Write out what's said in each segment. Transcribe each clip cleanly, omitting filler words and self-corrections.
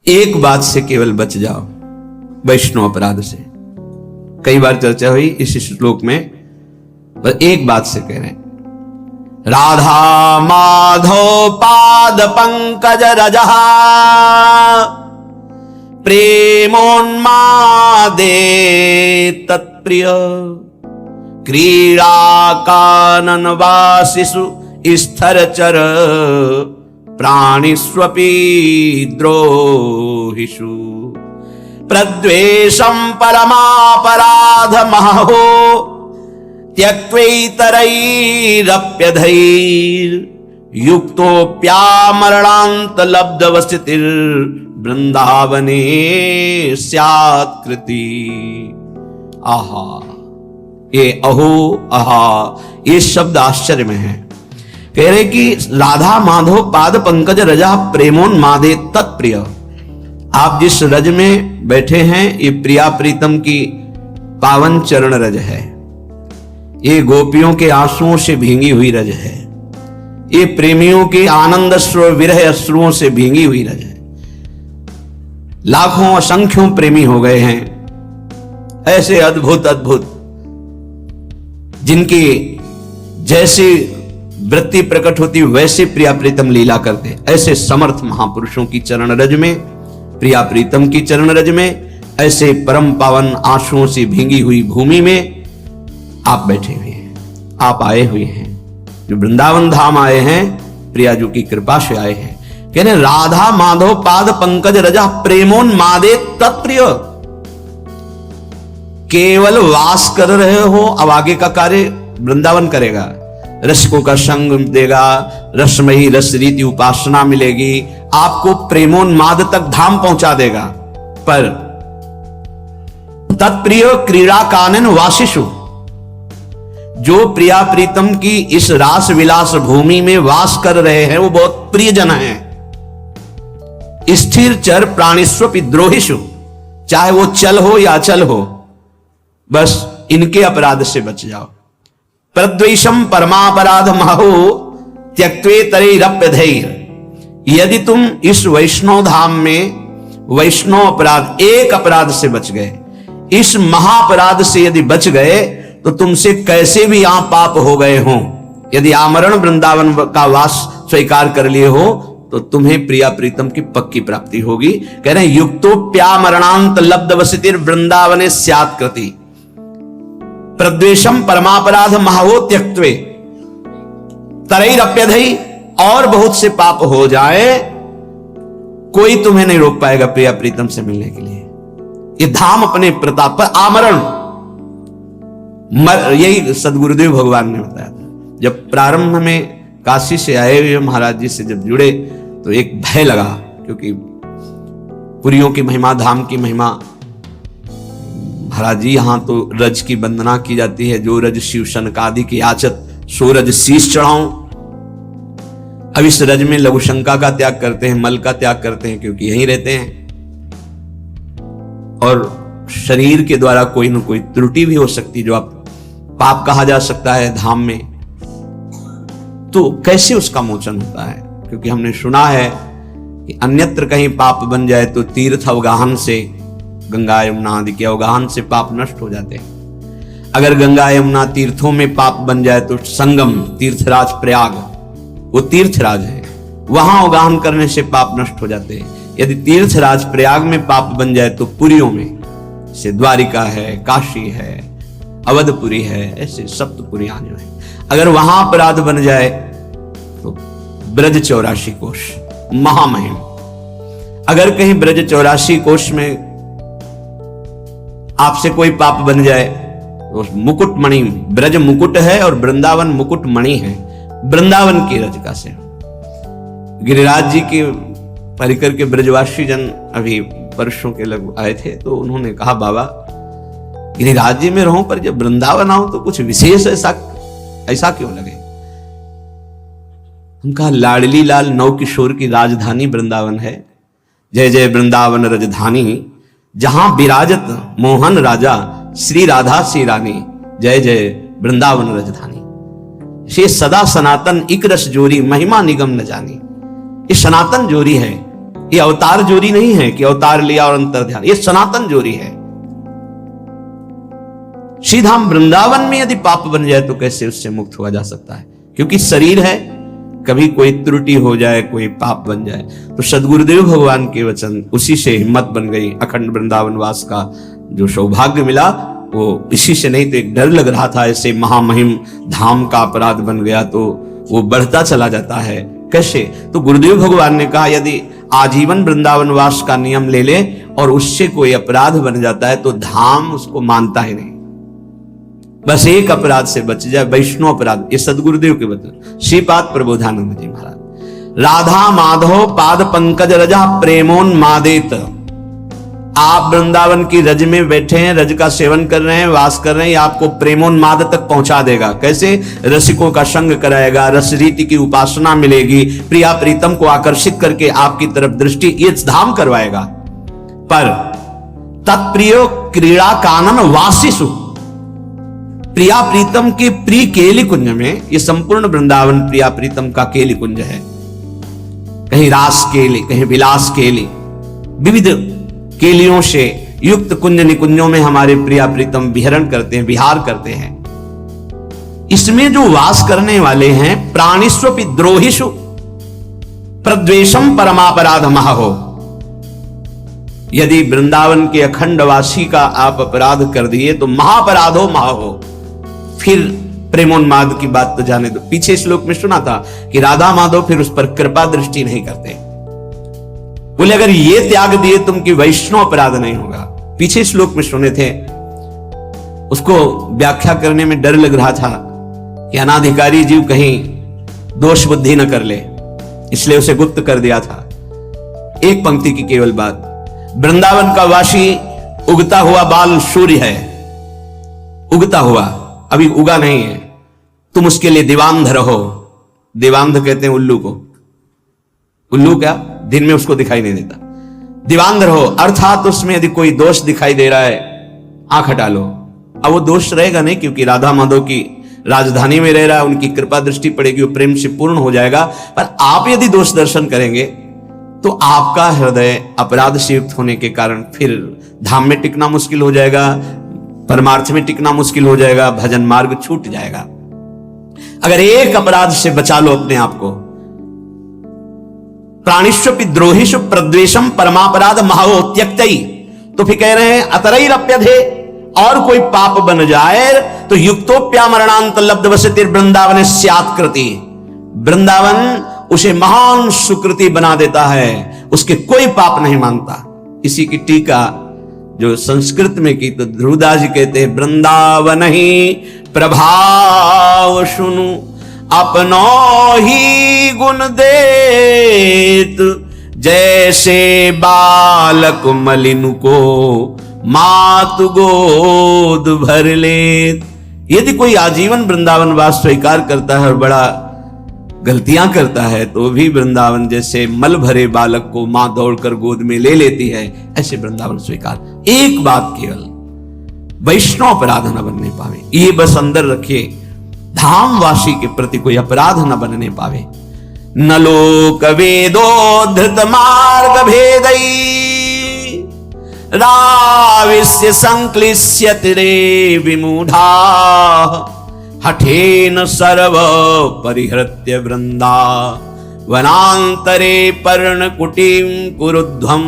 एक बात से केवल बच जाओ, वैष्णव अपराध से। कई बार चर्चा हुई इस श्लोक में, बस एक बात से कह रहे हैं, राधा माधव पाद पंकज रजहा प्रेमोन्मादे तत्प्रिय क्रीड़ा कानन वासिषु स्थरचर प्राणिष्वपि द्रोहिषु प्रद्वेषं परमापराध महो त्यक्त्वैतरैरप्यधैर् युक्तोऽप्यामरणान्त लब्धवस्थितिर् वृंदावने स्यात् कृति। आहा, ये अहो आहा, ये शब्द आश्चर्य में है। कह रहे कि राधा माधव पाद पंकज रजा प्रेमोन्मादे तत्प्रिय। आप जिस रज में बैठे हैं ये प्रिया प्रीतम की पावन चरण रज है, ये गोपियों के आंसुओं से भींगी हुई रज है, ये प्रेमियों के आनंद अश्रु विरह अश्रुओं से भींगी हुई रज है। लाखों असंख्यों प्रेमी हो गए हैं ऐसे अद्भुत अद्भुत, जिनकी जैसी वृत्ति प्रकट होती वैसे प्रिया प्रीतम लीला करते, ऐसे समर्थ महापुरुषों की चरण रज में, प्रिया प्रीतम की चरण रज में, ऐसे परम पावन आंसुओं से भींगी हुई भूमि में आप बैठे हुए हैं, आप आए हुए हैं, जो वृंदावन धाम आए हैं, प्रियाजू की कृपा से आए हैं। कहने राधा माधव पाद पंकज रजा प्रेमोन्मादे तत्प्रिय। केवल वास कर रहे हो, अब आगे का कार्य वृंदावन करेगा, रसिकों का संग देगा, रसमयी रस रीति उपासना मिलेगी, आपको प्रेमोन्माद तक धाम पहुंचा देगा। पर तत्प्रिय क्रीड़ा कानन वासिषु, जो प्रिया प्रीतम की इस रास विलास भूमि में वास कर रहे हैं वो बहुत प्रियजन हैं। स्थिर चर प्राणिस्वपि द्रोहिषु, चाहे वो चल हो या अचल हो, बस इनके अपराध से बच जाओ। प्रद्वेषम परमापराध महो त्यक्त्वेतरैरप्यधैर्। यदि तुम इस वैष्णव धाम में वैष्णव अपराध, एक अपराध से बच गए, इस महापराध से यदि बच गए, तो तुमसे कैसे भी यहां पाप हो गए हों, यदि आमरण वृंदावन का वास स्वीकार कर लिए हो, तो तुम्हें प्रिया प्रीतम की पक्की प्राप्ति होगी। कह रहे हैं युक्तोप्यामरणांत लब्धवसितिर् वृंदावने स्यात् कृति। प्रद्वेषम परमापराध महो त्यक्त्वे तरैरप्यधै, और बहुत से पाप हो जाए, कोई तुम्हें नहीं रोक पाएगा प्रिया प्रीतम से मिलने के लिए। ये धाम अपने प्रताप पर आमरण, यही सदगुरुदेव भगवान ने बताया था। जब प्रारंभ में काशी से आए हुए महाराज जी से जब जुड़े तो एक भय लगा, क्योंकि पुरियों की महिमा, धाम की महिमा, महाराज जी यहां तो रज की वंदना की जाती है, जो रज शिव शनकादि की याचत सो रज शीश चढ़ाऊं। अब इस रज में लघु शंका का त्याग करते हैं, मल का त्याग करते हैं, क्योंकि यहीं रहते हैं, और शरीर के द्वारा कोई ना कोई त्रुटि भी हो सकती, जो आप पाप कहा जा सकता है धाम में, तो कैसे उसका मोचन होता है? क्योंकि हमने सुना है कि अन्यत्र कहीं पाप बन जाए तो तीर्थ अवगाहन से, गंगा यमुना आदि के अवगाहन से पाप नष्ट हो जाते हैं। अगर गंगा यमुना तीर्थों में पाप बन जाए तो संगम तीर्थराज प्रयाग, वो तीर्थराज है, वहां अवगाहन करने से पाप नष्ट हो जाते हैं। यदि तीर्थराज प्रयाग में पाप बन जाए तो पुरियों में, जैसे द्वारिका है, काशी है, अवधपुरी है, ऐसे सप्तपुरियां जो है, अगर वहां अपराध बन जाए तो ब्रज 84 कोश महामहिम। अगर कहीं ब्रज 84 कोश में आपसे कोई पाप बन जाए तो मुकुट मणि, ब्रज मुकुट है और वृंदावन मुकुट मणि है, वृंदावन की रजका से। गिरिराज जी के परिकर के ब्रजवासी जन अभी वर्षों के लग आए थे, तो उन्होंने कहा बाबा गिरिराज जी में रहूं, पर जब वृंदावन आऊं तो कुछ विशेष ऐसा क्यों लगे? हम कहा लाडली लाल नौ किशोर की राजधानी वृंदावन है, जय जय वृंदावन राजधानी, जहां विराजत मोहन राजा श्री राधा श्री रानी, जय जय वृंदावन राजधानी। से सदा सनातन इक रस जोरी, महिमा निगम न जानी। ये सनातन जोरी है, ये अवतार जोरी नहीं है कि अवतार लिया और अंतर ध्यान, ये सनातन जोरी है। सीधा वृंदावन में यदि पाप बन जाए तो कैसे उससे मुक्त हुआ जा सकता है? क्योंकि शरीर है, कभी कोई त्रुटि हो जाए, कोई पाप बन जाए। तो सदगुरुदेव भगवान के वचन, उसी से हिम्मत बन गई। अखंड वृंदावन वास का जो सौभाग्य मिला वो इसी से, नहीं तो एक डर लग रहा था ऐसे महामहिम धाम का अपराध बन गया तो वो बढ़ता चला जाता है। कैसे? तो गुरुदेव भगवान ने कहा यदि आजीवन वृंदावन वास का नियम ले ले और उससे कोई अपराध बन जाता है तो धाम उसको मानता ही नहीं। बस एक अपराध से बच जाए, वैष्णव अपराध। ये सदगुरुदेव के वचन, श्रीपाद प्रबोधानंद जी महाराज। राधा माधव पाद पंकज रजा प्रेमोन्मादेत। आप वृंदावन की रज में बैठे हैं, रज का सेवन कर रहे हैं, वास कर रहे हैं, आपको प्रेमोन्माद तक पहुंचा देगा। कैसे? रसिकों का संग कराएगा, रस रीति की उपासना मिलेगी, प्रिया प्रीतम को आकर्षित करके आपकी तरफ दृष्टि, ये धाम करवाएगा। पर तत्प्रिय क्रीड़ा कानन वासिसु, प्रिया प्रीतम के प्रिय केली कुंज में, ये संपूर्ण वृंदावन प्रिया प्रीतम का केली कुंज है। कहीं रास केली, कहीं विलास केली, विविध केलियों से युक्त कुंज निकुंजों में हमारे प्रिया प्रीतम विहरण करते हैं, विहार करते हैं। इसमें जो वास करने वाले हैं, प्राणिस्वपि द्रोहिषु प्रद्वेषम परमापराध महो। यदि वृंदावन के अखंड वासी का आप अपराध कर दिए तो महापराधो महो। फिर प्रेमोन्माद की बात तो जाने दो, पीछे श्लोक में सुना था कि राधा माधव फिर उस पर कृपा दृष्टि नहीं करते। बोले अगर ये त्याग दिए तुम कि वैष्णव अपराध नहीं होगा। पीछे श्लोक में सुने थे, उसको व्याख्या करने में डर लग रहा था कि अनाधिकारी जीव कहीं दोष बुद्धि न कर ले, इसलिए उसे गुप्त कर दिया था। एक पंक्ति की केवल बात, वृंदावन का वासी उगता हुआ बाल सूर्य है, उगता हुआ, अभी उगा नहीं है। तुम उसके लिए दीवांध रहो। दीवांध कहते हैं उल्लू को। उल्लू क्या? दिन में उसको दिखाई नहीं देता। दीवांध रहो अर्थात उसमें यदि कोई दोष दिखाई दे रहा है, आंख हटा लो। अब वो दोष रहेगा नहीं, क्योंकि राधा माधव की राजधानी में रह रहा है, उनकी कृपा दृष्टि पड़ेगी, वो प्रेम से पूर्ण हो जाएगा। पर आप यदि दोष दर्शन करेंगे तो आपका हृदय अपराध से युक्त होने के कारण फिर धाम में टिकना मुश्किल हो जाएगा, परमार्थ में टिकना मुश्किल हो जाएगा, भजन मार्ग छूट जाएगा। अगर एक अपराध से बचा लो अपने आप को, प्राणिष्वपि द्रोहिषु प्रद्वेषम परमापराध महो त्यक्तई, तो फिर कह रहे हैं अतरैरप्यधे, और कोई पाप बन जाए तो युक्तोप्यामरणांत लब्ध वसति वृंदावन स्यात्कृति, वृंदावन उसे महान सुकृति बना देता है, उसके कोई पाप नहीं मानता। इसी की टीका जो संस्कृत में की तो ध्रुवदास जी कहते हैं, वृंदावन ही प्रभाव सुनु अपनो ही गुण देत, जैसे बालक मलिन को मातु गोद भर लेत। यदि कोई आजीवन वृंदावन वास स्वीकार करता है और बड़ा गलतियां करता है तो भी वृंदावन जैसे मल भरे बालक को मां दौड़कर गोद में ले लेती है, ऐसे वृंदावन स्वीकार। एक बात केवल, वैष्णव अपराध न बनने पावे, ये बस अंदर रखिए। धामवासी के प्रति कोई अपराध न बनने पावे। न लोक वेदो धृत मार्ग भेदई राविस्य संक्लिश्यति रे विमूढ़ा, हठेन सर्व परिहृत्य वृंदा वनांतरे पर्ण कुटीम कुरुध्वम।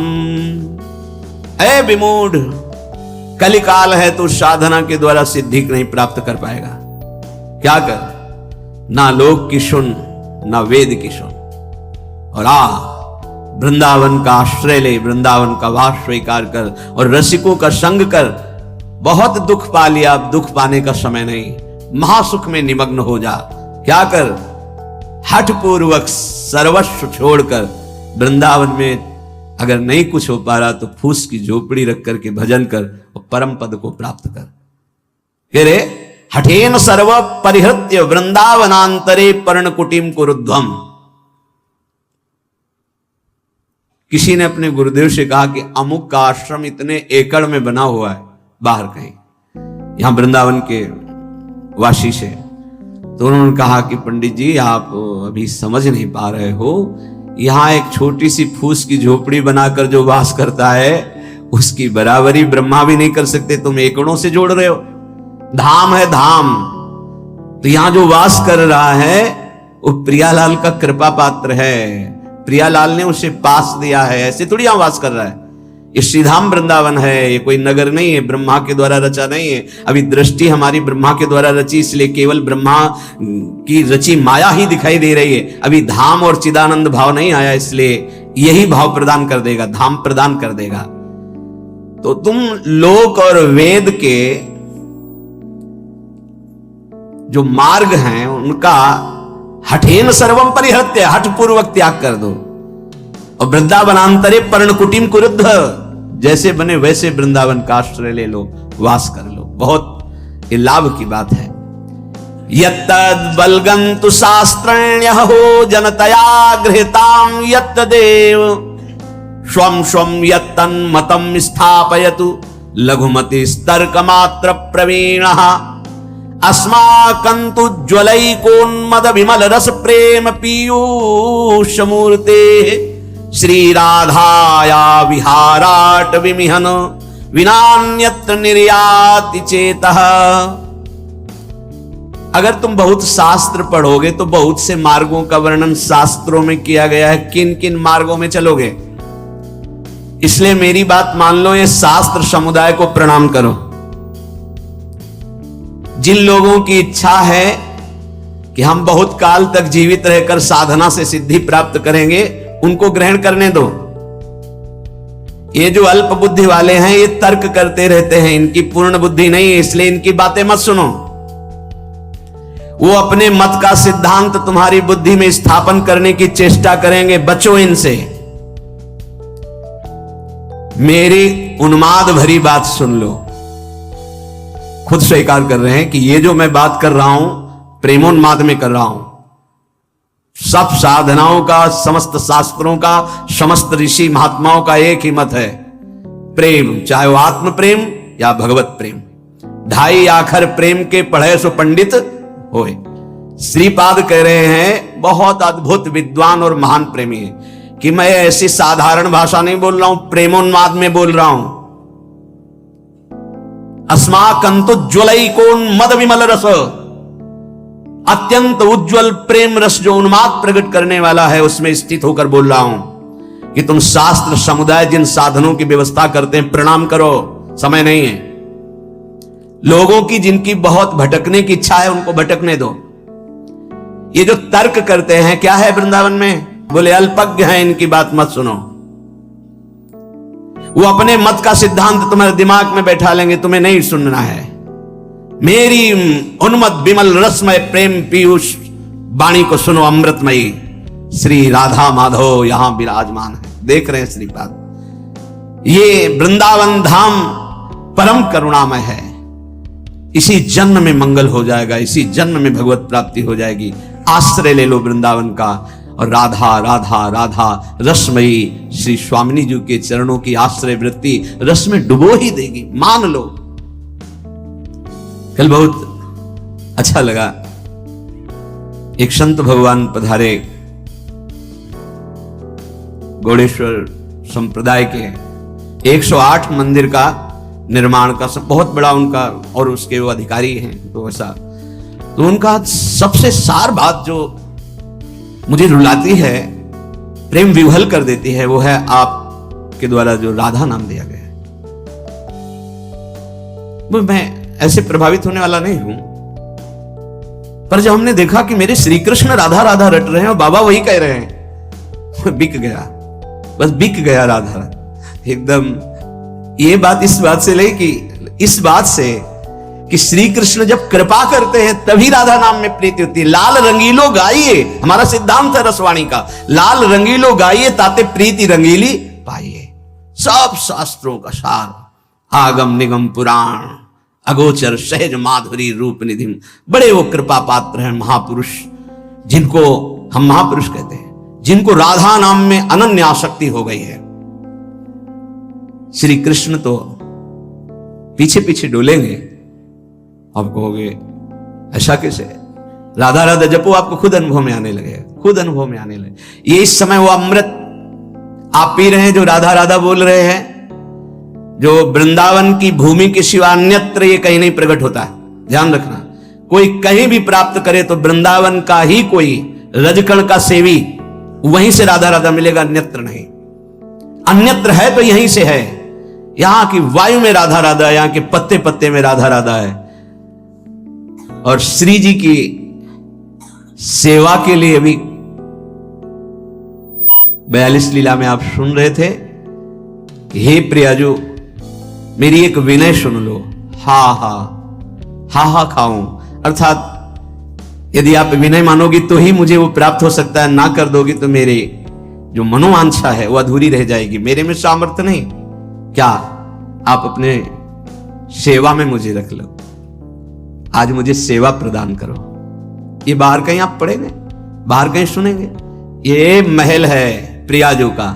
ऐ विमूढ़, कलिकाल है तो साधना के द्वारा सिद्धि नहीं प्राप्त कर पाएगा। क्या कर? ना लोक की सुन, ना वेद की सुन, और वृंदावन का आश्रय ले, वृंदावन का वास स्वीकार कर और रसिकों का संग कर। बहुत दुख पा लिया, अब दुख पाने का समय नहीं, महासुख में निमग्न हो जा। क्या कर? हठ पूर्वक सर्वस्व छोड़कर वृंदावन में अगर नहीं कुछ हो पा रहा तो फूस की झोपड़ी रख करके भजन कर और परम पद को प्राप्त कर। कह रे हठेन सर्व परिहृत्य वृंदावनांतरे पर्ण कुटीम कुरुध्वम। किसी ने अपने गुरुदेव से कहा कि अमुक का आश्रम इतने एकड़ में बना हुआ है, बाहर कहीं, यहां वृंदावन के वासी से। तो उन्होंने कहा कि पंडित जी आप अभी समझ नहीं पा रहे हो, यहां एक छोटी सी फूस की झोपड़ी बनाकर जो वास करता है उसकी बराबरी ब्रह्मा भी नहीं कर सकते। तुम एकड़ों से जोड़ रहे हो। धाम है धाम। तो यहां जो वास कर रहा है वो प्रियालाल का कृपा पात्र है। प्रियालाल ने उसे पास दिया है, ऐसे थोड़ी यहां वास कर रहा है। ये श्रीधाम वृंदावन है, ये कोई नगर नहीं है, ब्रह्मा के द्वारा रचा नहीं है। अभी दृष्टि हमारी ब्रह्मा के द्वारा रची, इसलिए केवल ब्रह्मा की रची माया ही दिखाई दे रही है। अभी धाम और चिदानंद भाव नहीं आया, इसलिए यही भाव प्रदान कर देगा, धाम प्रदान कर देगा। तो तुम लोक और वेद के जो मार्ग हैं उनका हठेन सर्वम परिहत्य, हठ पूर्वक त्याग कर दो। और वृंदावनांतरे पर्णकुटीम कुरुद्ध, जैसे बने वैसे वृंदावन का आश्रय ले लो, वास कर लो। बहुत ये लाभ की बात है। यत्तद् बलगन्तु शास्त्रण्यः हो जनतया गृहीतां यत्तदेव स्वं स्वं यत्तन्मतं स्थापयतु लघुमतिस्तर्कमात्र प्रवीणः अस्माकन्तु ज्वलैकोन्मद विमल रस प्रेम पीयूष मूर्ते श्री राधाया विहाराट विमिहन विनान्यत्र निर्याति चेतः। अगर तुम बहुत शास्त्र पढ़ोगे तो बहुत से मार्गों का वर्णन शास्त्रों में किया गया है, किन किन मार्गों में चलोगे। इसलिए मेरी बात मान लो, ये शास्त्र समुदाय को प्रणाम करो। जिन लोगों की इच्छा है कि हम बहुत काल तक जीवित रहकर साधना से सिद्धि प्राप्त करेंगे, उनको ग्रहण करने दो। ये जो अल्प बुद्धि वाले हैं ये तर्क करते रहते हैं, इनकी पूर्ण बुद्धि नहीं है, इसलिए इनकी बातें मत सुनो। वो अपने मत का सिद्धांत तुम्हारी बुद्धि में स्थापन करने की चेष्टा करेंगे, बचो इनसे। मेरी उन्माद भरी बात सुन लो। खुद स्वीकार कर रहे हैं कि ये जो मैं बात कर रहा हूं प्रेमोन्माद में कर रहा हूं। सब साधनाओं का, समस्त शास्त्रों का, समस्त ऋषि महात्माओं का एक ही मत है, प्रेम, चाहे वो आत्म प्रेम या भगवत प्रेम। ढाई आखर प्रेम के पढ़े सो पंडित होए। श्रीपाद कह रहे हैं, बहुत अद्भुत विद्वान और महान प्रेमी है, कि मैं ऐसी साधारण भाषा नहीं बोल रहा हूं, प्रेमोन्माद में बोल रहा हूं। अस्माकन्तु ज्वलैकोन्मद विमल रस, अत्यंत उज्जवल प्रेम रस जो उन्माद प्रकट करने वाला है, उसमें स्थित होकर बोल रहा हूं कि तुम शास्त्र समुदाय जिन साधनों की व्यवस्था करते हैं प्रणाम करो, समय नहीं है। लोगों की जिनकी बहुत भटकने की इच्छा है उनको भटकने दो। ये जो तर्क करते हैं, क्या है वृंदावन में, बोले अल्पज्ञ हैं, इनकी बात मत सुनो। वो अपने मत का सिद्धांत तुम्हारे दिमाग में बैठा लेंगे, तुम्हें नहीं सुनना है। मेरी उन्मद विमल रसमय प्रेम पीयूष वाणी को सुनो, अमृतमयी श्री राधा माधव यहां विराजमान है। देख रहे हैं श्रीपाद, ये वृंदावन धाम परम करुणामय है। इसी जन्म में मंगल हो जाएगा, इसी जन्म में भगवत प्राप्ति हो जाएगी। आश्रय ले लो वृंदावन का, और राधा राधा राधा रसमयी श्री स्वामिनी जी के चरणों की आश्रय वृत्ति रस में डुबो ही देगी, मान लो। कल बहुत अच्छा लगा, एक संत भगवान पधारे, गौड़ेश्वर संप्रदाय के 108 मंदिर का निर्माण का सब बहुत बड़ा उनका, और उसके वो अधिकारी हैं तो ऐसा। तो उनका सबसे सार बात जो मुझे रुलाती है, प्रेम विह्वल कर देती है, वो है आपके द्वारा जो राधा नाम दिया गया है। मैं ऐसे प्रभावित होने वाला नहीं हूं, पर जब हमने देखा कि मेरे श्री कृष्ण राधा राधा रट रहे हैं और बाबा वही कह रहे हैं, बिक गया, बस बिक गया राधा एकदम। ये बात इस बात से ले कि इस बात से कि श्री कृष्ण जब कृपा करते हैं तभी राधा नाम में प्रीति होती है। लाल रंगीलो गाइए, हमारा सिद्धांत है रसवाणी का, लाल रंगीलो गाइए ताते प्रीति रंगीली पाइए। सब शास्त्रों का सार, आगम निगम पुराण अगोचर सहज माधुरी रूप निधि, बड़े वो कृपा पात्र हैं महापुरुष, जिनको हम महापुरुष कहते हैं, जिनको राधा नाम में अनन्य आसक्ति हो गई है। श्री कृष्ण तो पीछे पीछे डोलेंगे, आप कहोगे ऐसा कैसे, राधा राधा जपो, आपको खुद अनुभव में आने लगेगा, खुद अनुभव में आने लगे। ये इस समय वो अमृत आप पी रहे हैं जो राधा राधा बोल रहे हैं, जो वृंदावन की भूमि के सिवा अन्यत्र ये कहीं नहीं प्रकट होता है। ध्यान रखना, कोई कहीं भी प्राप्त करे तो वृंदावन का ही कोई रजकण का सेवी वहीं से राधा राधा मिलेगा, अन्यत्र नहीं। अन्यत्र है तो यहीं से है। यहां की वायु में राधा राधा, यहां के पत्ते पत्ते में राधा राधा है। और श्री जी की सेवा के लिए भी 42 लीला में आप सुन रहे थे कि हे प्रियाजू मेरी एक विनय सुन लो, हा हा हा हा खाऊं। अर्थात यदि आप विनय मानोगी तो ही मुझे वो प्राप्त हो सकता है, ना कर दोगी तो मेरे जो मनोवांछा है वो अधूरी रह जाएगी, मेरे में सामर्थ्य नहीं। क्या आप अपने सेवा में मुझे रख लो, आज मुझे सेवा प्रदान करो। ये बाहर कहीं आप पढ़ेंगे, बाहर कहीं सुनेंगे? ये महल है प्रियाजू का,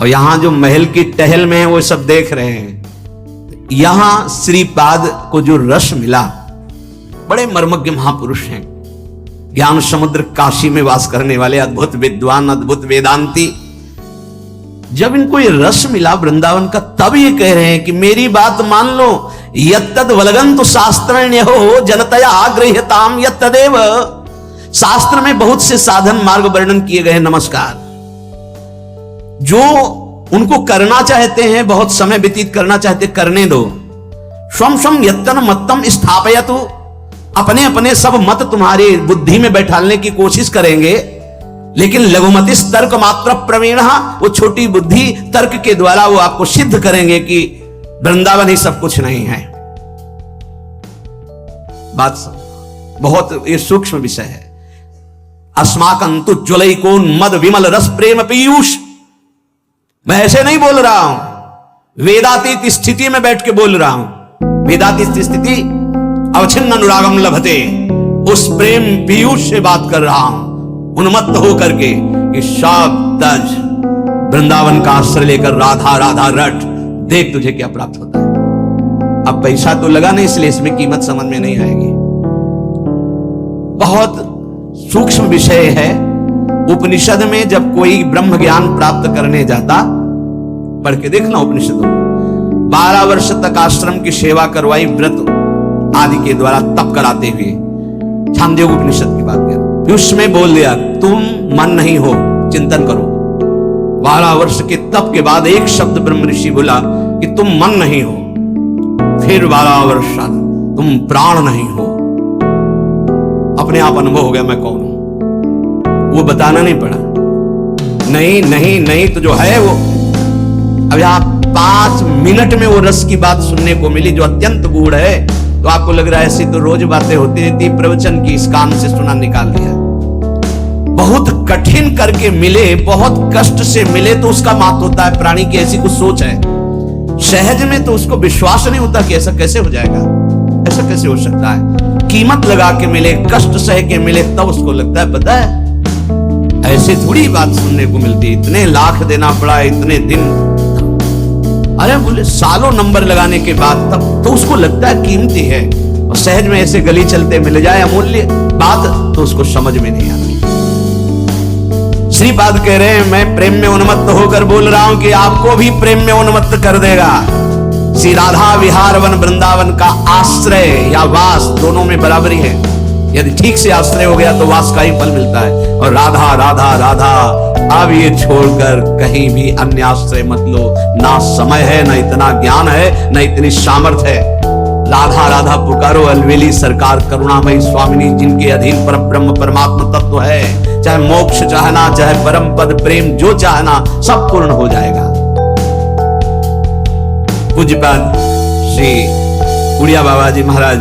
और यहां जो महल की टहल में है वो सब देख रहे हैं। यहां श्रीपाद को जो रस मिला, बड़े मर्मज्ञ महापुरुष हैं, ज्ञान समुद्र काशी में वास करने वाले अद्भुत विद्वान, अद्भुत वेदांती। जब इनको ये रस मिला वृंदावन का, तब ये कह रहे हैं कि मेरी बात मान लो, यत्तद वलगंतु शास्त्रण्य हो जनतया आग्रह्यताम यत्तदेव। शास्त्र में बहुत से साधन मार्ग वर्णन किए गए, नमस्कार। जो उनको करना चाहते हैं, बहुत समय व्यतीत करना चाहते, करने दो। स्वम स्वम यत्तन मत्तम स्थापयतु, अपने अपने सब मत तुम्हारी बुद्धि में बैठालने की कोशिश करेंगे, लेकिन लघुमति तर्क मात्र प्रवीण, वो छोटी बुद्धि तर्क के द्वारा वो आपको सिद्ध करेंगे कि वृंदावन ही सब कुछ नहीं है। बात बहुत ये सूक्ष्म विषय है। अस्माकंतु ज्वलैकोन मद विमल रस प्रेम पीयूष। मैं ऐसे नहीं बोल रहा हूं, वेदातीत स्थिति में बैठ के बोल रहा हूं। वेदातीत स्थिति अवच्छिन्न अनुरागम लभते, उस प्रेम पीयूष से बात कर रहा हूं, उन्मत्त होकर के कि सब तज वृंदावन का आश्रय लेकर राधा राधा रट, देख तुझे क्या प्राप्त होता है। अब पैसा तो लगा नहीं, इसलिए इसमें कीमत समझ में नहीं आएगी। बहुत सूक्ष्म विषय है। उपनिषद में जब कोई ब्रह्म ज्ञान प्राप्त करने जाता, पढ़ के देखना उपनिषदों में, 12 वर्ष तक आश्रम की सेवा करवाई, व्रत आदि के द्वारा तप कराते हुए, छांदोग्य उपनिषद की बात कर, फिर उसमें बोल दिया तुम मन नहीं हो, चिंतन करो। 12 वर्ष के तप के बाद एक शब्द ब्रह्म ऋषि बोला कि तुम मन नहीं हो। फिर 12 वर्ष तुम प्राण नहीं हो। अपने आप अनुभव हो गया मैं कौन हूं, वो बताना नहीं पड़ा। नहीं नहीं नहीं तो जो है वो, अब यहां 5 मिनट में वो रस की बात सुनने को मिली जो अत्यंत गूढ़ है। तो आपको लग रहा है ऐसी तो रोज बातें होती रहती, प्रवचन की इस कान से सुना निकाल दिया। बहुत कठिन करके मिले, बहुत कष्ट से मिले तो उसका मात होता है। प्राणी की ऐसी कुछ सोच है, सहज में तो उसको विश्वास नहीं होता कि ऐसा कैसे हो जाएगा, ऐसा कैसे हो सकता है। कीमत लगा के मिले, कष्ट सह के मिले, तब उसको लगता है पता है ऐसे थोड़ी बात सुनने को मिलती, इतने लाख देना पड़ा, इतने दिन, अरे बोले सालों नंबर लगाने के बाद, तब तो उसको लगता है कीमती है। और सहज में ऐसे गली चलते मिल जाए अमूल्य बात तो उसको समझ में नहीं आती। श्रीपाद कह रहे हैं मैं प्रेम में उन्मत्त होकर बोल रहा हूं कि आपको भी प्रेम में उन्मत्त कर देगा। श्री राधा विहार वन वृंदावन का आश्रय या वास दोनों में बराबरी है। यदि ठीक से आश्रय हो गया तो वास का ही फल मिलता है। और राधा राधा राधा, अब ये छोड़कर कहीं भी अन्य आश्रय मत लो। ना समय है, ना इतना ज्ञान है, ना इतनी सामर्थ्य है। राधा राधा पुकारो, अलवेली सरकार करुणामयी स्वामिनी, जिनके अधीन पर ब्रह्म परमात्मा तत्व है। चाहे मोक्ष चाहना, चाहे परम पद प्रेम जो चाहना, सब पूर्ण हो जाएगा। पूज्यपाद श्री उड़िया बाबा जी महाराज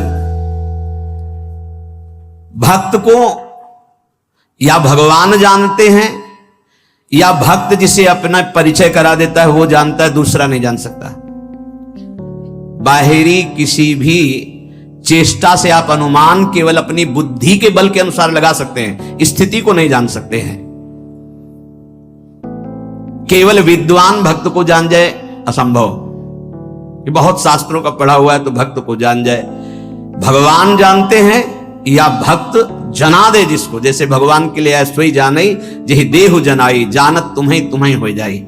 भक्त को या भगवान जानते हैं या भक्त जिसे अपना परिचय करा देता है वो जानता है, दूसरा नहीं जान सकता। बाहरी किसी भी चेष्टा से आप अनुमान केवल अपनी बुद्धि के बल के अनुसार लगा सकते हैं, स्थिति को नहीं जान सकते हैं। केवल विद्वान भक्त को जान जाए असंभव, कि बहुत शास्त्रों का पढ़ा हुआ है तो भक्त को जान जाए। भगवान जानते हैं या भक्त जना दे जिसको, जैसे भगवान के लिए है सोई जानई जही देहु जनाई, जानत तुम्हें तुम्हें हो जाई।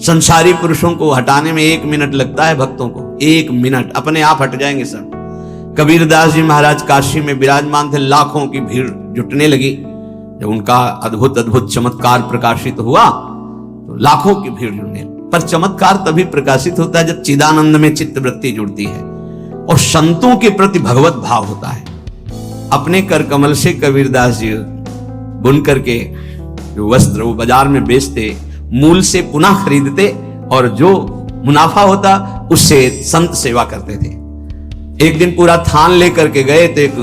संसारी पुरुषों को हटाने में 1 मिनट लगता है, भक्तों को 1 मिनट, अपने आप हट जाएंगे सब। कबीरदास जी महाराज काशी में विराजमान थे, लाखों की भीड़ जुटने लगी। जब उनका अद्भुत अद्भुत चमत्कार प्रकाशित हुआ तो लाखों की भीड़ जुटने, पर चमत्कार तभी प्रकाशित होता है जब चिदानंद में चित्तवृत्ति जुड़ती है और संतों के प्रति भगवत भाव होता है। अपने कर कमल से कबीरदास जी बुन करके जो वस्त्र वो बाजार में बेचते, मूल से पुनः खरीदते और जो मुनाफा होता उससे संत सेवा करते थे। एक दिन पूरा थान लेकर के गए तो एक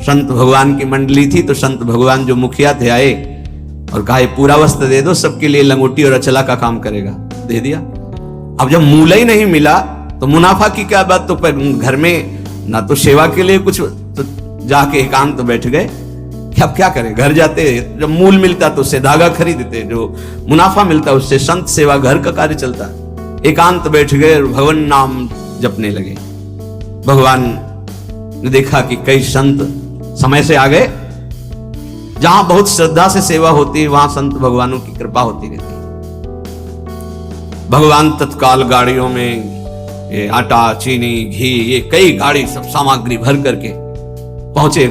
संत भगवान की मंडली थी, तो संत भगवान जो मुखिया थे आए और कहा पूरा वस्त्र दे दो, सबके लिए लंगोटी और अचला का काम करेगा। दे दिया। अब जब मूल ही नहीं मिला तो मुनाफा की क्या बात, तो घर में ना तो सेवा के लिए कुछ, तो जाके एकांत बैठ गए। अब क्या करें, घर जाते जब मूल मिलता तो उससे धागा खरीदते, जो मुनाफा मिलता उससे संत सेवा घर का कार्य चलता। एकांत बैठ गए और भगवान नाम जपने लगे। भगवान ने देखा कि कई संत समय से आ गए, जहां बहुत श्रद्धा से सेवा होती है वहां संत भगवानों की कृपा होती रहती है। भगवान तत्काल गाड़ियों में ये आटा, चीनी, घी, ये कई गाड़ी सब सामग्री भर करके पहुंचे।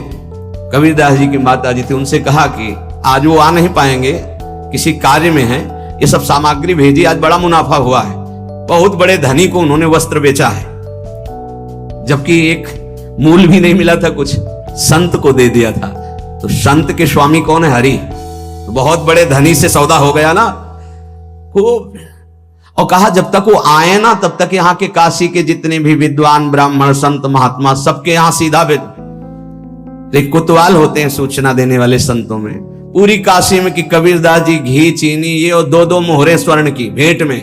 कबीरदास जी की माता जी थी, उनसे कहा कि आज वो आ नहीं पाएंगे, किसी कार्य में हैं, ये सब सामग्री भेजी, आज बड़ा मुनाफा हुआ है। बहुत बड़े धनी को उन्होंने वस्त्र बेचा है, जबकि एक मूल भी नहीं मिला था, कुछ संत को दे दिया था। तो संत के स्वामी कौन है? हरि। तो बहुत बड़े धनी से सौदा हो गया ना खूब। और कहा जब तक वो आए ना तब तक यहाँ के काशी के जितने भी विद्वान ब्राह्मण संत महात्मा सबके यहाँ सीधा एक कोतवाल होते हैं सूचना देने वाले संतों में, पूरी काशी में कि कबीरदास जी घी, चीनी ये और 2-2 मोहरे स्वर्ण की भेंट में।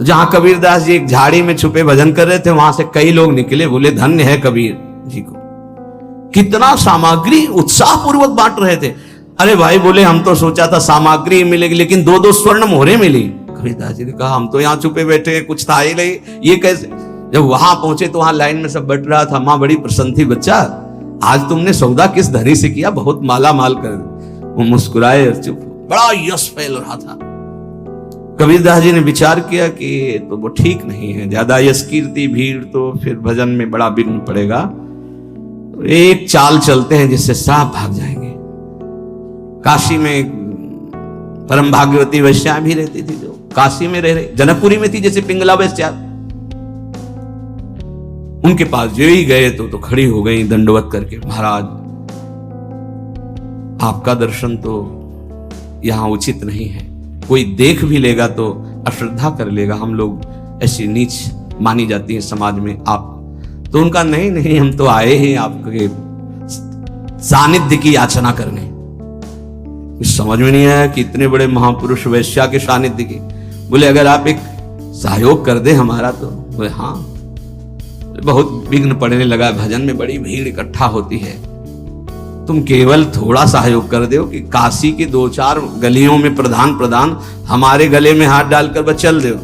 जहां कबीरदास जी एक झाड़ी में छुपे भजन कर रहे थे, वहां से कई लोग निकले, बोले धन्य है कबीर जी को, कितना सामग्री उत्साह पूर्वक बांट रहे थे। अरे भाई बोले हम तो सोचा था सामग्री मिलेगी, लेकिन 2-2 स्वर्ण मोहरे मिली। कबीरदास जी ने कहा हम तो यहाँ छुपे बैठे हैं, कुछ था ही नहीं, ये कैसे? जब वहां पहुंचे तो वहां लाइन में सब बट रहा था। मां बड़ी प्रसन्न थी, बच्चा आज तुमने सौदा किस धनी से किया, बहुत माला माल कर। वो मुस्कुराए और चुप। बड़ा यश फैल रहा था। कबीरदास जी ने विचार किया कि तो वो ठीक नहीं है, ज्यादा यश कीर्ति भीड़ तो फिर भजन में बड़ा विघ्न पड़ेगा। तो एक चाल चलते हैं जिससे साफ भाग जाएंगे। काशी में परम भाग्यवती वैश्या भी रहती थी, जो काशी में रह रही, जनकपुरी में थी जैसे पिंगला वैश्या, उनके पास जो ही गए तो खड़ी हो गई दंडवत करके, महाराज आपका दर्शन तो यहां उचित नहीं है, कोई देख भी लेगा तो अश्रद्धा कर लेगा, हम लोग ऐसी नीच मानी जाती है समाज में आप। तो उनका नहीं नहीं, हम तो आए हैं आपके सानिध्य की याचना करने। कुछ समझ में नहीं आया कि इतने बड़े महापुरुष वैश्या के सानिध्य की। बोले अगर आप एक सहयोग कर दे हमारा तो। बोले हाँ। बहुत विघ्न पड़ने लगा, भजन में बड़ी भीड़ इकट्ठा होती है, तुम केवल थोड़ा सहयोग कर दो कि काशी की 2-4 गलियों में प्रधान हमारे गले में हाथ डालकर बस चल दो,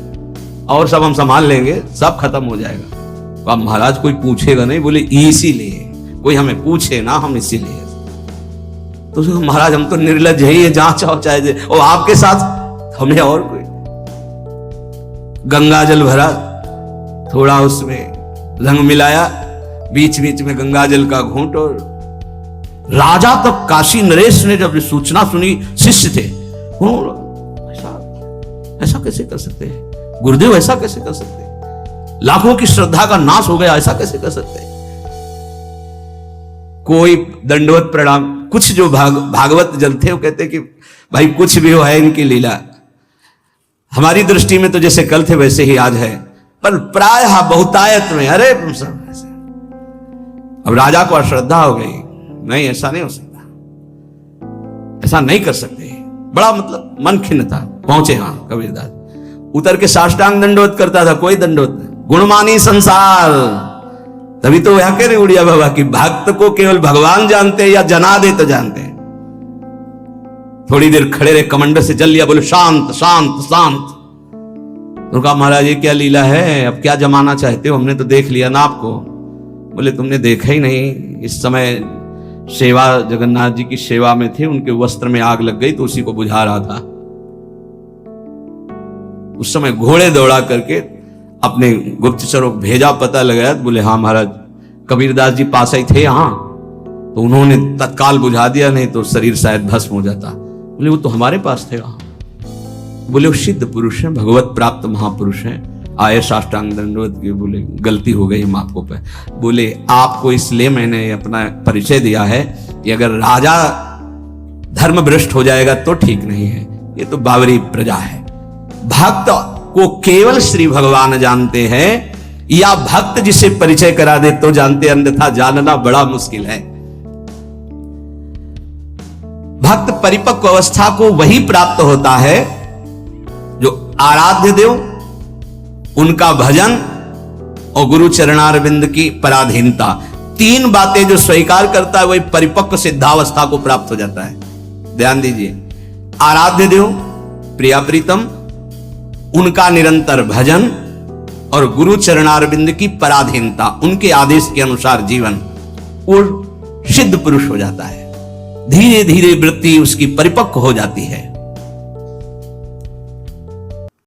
और सब हम संभाल लेंगे, सब खत्म हो जाएगा। अब महाराज कोई पूछेगा नहीं। बोले इसीलिए कोई हमें पूछे ना, हम इसीलिए। तो महाराज हम तो निर्लज ही है, जहां चाहो चाहे, और आपके साथ हमें और कोई। गंगा जल भरा, थोड़ा उसमें रंग मिलाया, बीच बीच में गंगा जल का घूंट। और राजा तक काशी नरेश ने जब सूचना सुनी, शिष्य थे, ऐसा कैसे कर सकते हैं गुरुदेव, ऐसा कैसे कर सकते हैं, लाखों की श्रद्धा का नाश हो गया, ऐसा कैसे कर सकते हैं। कोई दंडवत प्रणाम। कुछ जो भागवत जल थे वो कहते कि भाई कुछ भी हो है इनकी लीला, हमारी दृष्टि में तो जैसे कल थे वैसे ही आज है, पर प्रायः बहुतायत में अरे सब ऐसे। अब राजा को अश्रद्धा हो गई, नहीं ऐसा नहीं हो सकता, ऐसा नहीं कर सकते, बड़ा मतलब मन खिन्न था। पहुंचे हाँ कबीरदास, उतर के साष्टांग दंडवत करता था, कोई दंडवत नहीं। गुणमानी संसार, तभी तो वह कह रहे उड़िया बाबा कि भक्त को केवल भगवान जानते हैं या जना दे तो जानते हैं। थोड़ी देर खड़े रहे, कमंडर से जल लिया, बोले शांत शांत शांत। तो कहा महाराज ये क्या लीला है, अब क्या जमाना चाहते हो, हमने तो देख लिया ना आपको, बोले तुमने देखा ही नहीं, इस समय सेवा, जगन्नाथ जी की सेवा में थे, उनके वस्त्र में आग लग गई तो उसी को बुझा रहा था। उस समय घोड़े दौड़ा करके अपने गुप्तचरों को भेजा, पता लगाया तो बोले हाँ महाराज कबीरदास जी पास ही थे यहाँ, तो उन्होंने तत्काल बुझा दिया, नहीं तो शरीर शायद भस्म हो जाता। बोले वो तो हमारे पास थे वहां। बोले वो सिद्ध पुरुष हैं, भगवत प्राप्त महापुरुष हैं, आए साष्टांग दंडवत के। बोले गलती हो गई हम आपको पे। बोले आपको इसलिए मैंने अपना परिचय दिया है कि अगर राजा धर्म भ्रष्ट हो जाएगा तो ठीक नहीं है, ये तो बावरी प्रजा है। भक्त को केवल श्री भगवान जानते हैं, या भक्त जिसे परिचय करा दे तो जानते, अन्यथा जानना बड़ा मुश्किल है। भक्त परिपक्व अवस्था को वही प्राप्त होता है जो आराध्य देव, उनका भजन और गुरु चरणारविंद की पराधीनता, तीन बातें जो स्वीकार करता है वही परिपक्व सिद्धावस्था को प्राप्त हो जाता है। ध्यान दीजिए, आराध्य देव, प्रिया प्रीतम, उनका निरंतर भजन और गुरु चरणारविंद की पराधीनता, उनके आदेश के अनुसार जीवन, वो सिद्ध पुरुष हो जाता है। धीरे धीरे वृत्ति उसकी परिपक्व हो जाती है।